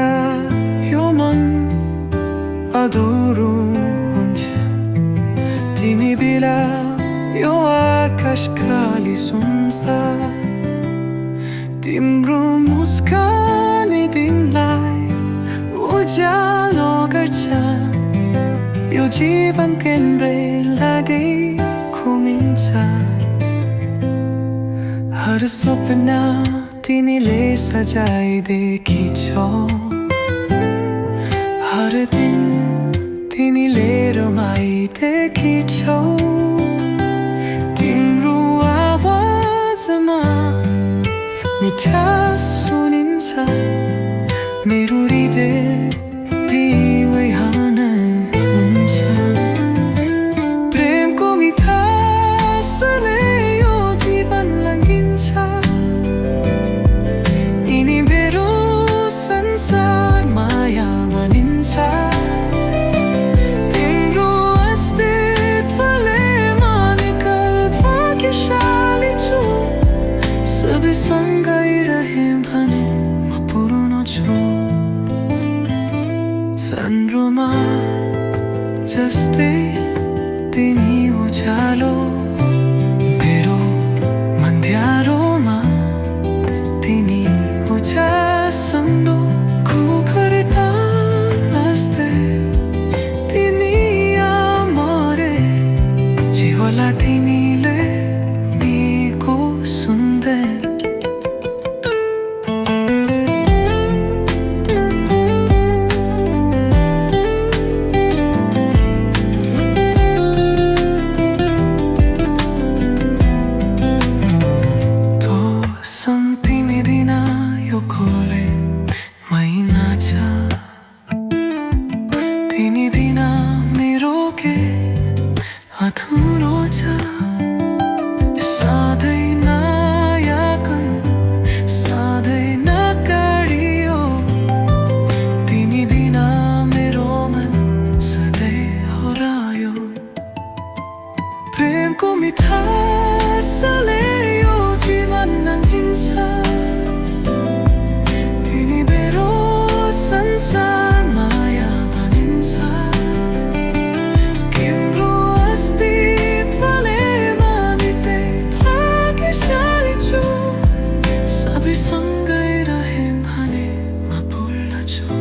tinayoman adurunca tinibila yo आकाश खाली सुनसान तिम्रो मुस्कानले दिनलाई उज्यालो गर्छ यो जीवन केन्द्रै लागे घुमिन्छ हर सपना तिमीले सजाइदिएकी छौ हर दिन तिमीले रमाइदिएकी छौ तिम्रो आवाजमा मिठास सुनिन्छ मेरो हृदय दिवाना हुन्छ प्रेमको मिठासले यो जीवन लङ्घिन्छ यिनी मेरो संसार माया भनिन्छ तिम्रो अस्तित्वले मानिकल भाग्यशाली छु सधैँ सँगै रहे भने म पुरानो छु चन्द्रमा जस्तै तिमी उज्यालो मेरो मन्ध्यारोमा तिमी उज्यालो कुकुरका जस्तै तिमी आमरे जीवनलाई तिमीले निको सुन्दै खोले महिना छ तिमी बिना मेरो के अधुरो छ सधैँ नयाँकन सधैँ नकारियो तिमी बिना मेरो मन सधैँ हरायो प्रेमको मिठासले यो जीवन लङ्घिन्छ संसार माया भनिन्छ तिम्रो अस्तित्वले मानिदै भाग्यशाली छु सबै सँगै रहे भने म भुल्न छु